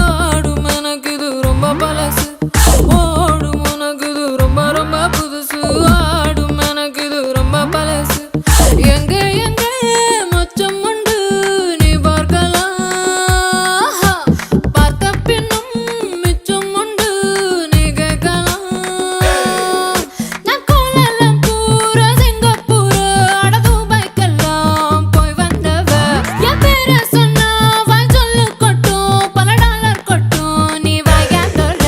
ஆடும் எனக்கு இது ரொம்ப பழசு ஓடும் உனக்கு இது ரொம்ப ரொம்ப புதுசு ஆடும் எனக்கு இது ரொம்ப பழசு எங்க எங்க மச்சம் உண்டு நீ பார்க்கலாம் பார்த்த பின்னும் மிச்சம் உண்டு நீ கேட்கலாம் நான் கோலெல்லாம் பூர சிங்கப்பூர் அட துபாய்க்கெல்லாம் போய் வந்தவ என் பேரை சொன்னா வாய் சொல்லு கொட்டும் பல டாலர் கொட்டும் நீ வாயாண்டோல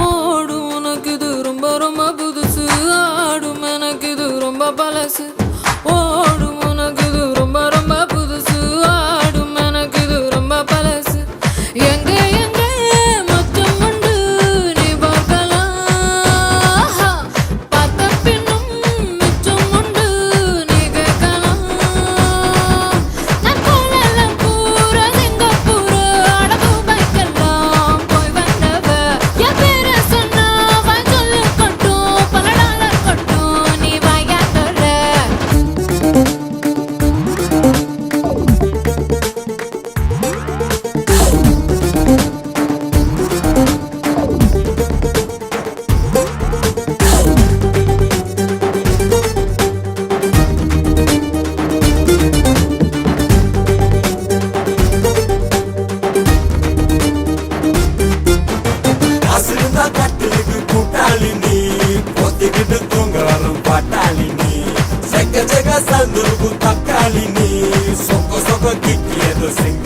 ஓடும் உனக்கு இது ரொம்ப ரொம்ப புதுசு ஆடும் எனக்கு இது ரொம்ப பழசு ஓடும் உனக்கு இது ரொம்ப ரொம்ப புதுசு ஆடும் எனக்கு இது ரொம்ப பழசு எங்க எங்க மச்சம் உண்டு நீ பார்க்கலாம் பார்த்த பின்னும் மிச்சம் உண்டு நீ கேட்கலாம் நான் கோலெல்லாம் பூர சிங்கப்பூர் அட துபாய்க்கெல்லாம் போய் வந்தவ என் பேரை சொன்னா வாய் சொல்லு கொட்டும் பல டாலர் கொட்டும் நீ வாயாண்டோல அசிருந்தா கட்டிலுக்கு கூட்டாளி நீ பொத்திக்கிட்டு தூங்க வரும் பாட்டாளி நீ செக்க செக்க சந்துருக்கு தக்காளி நீ சொக்க சொக்க கிக்கியது சிங்க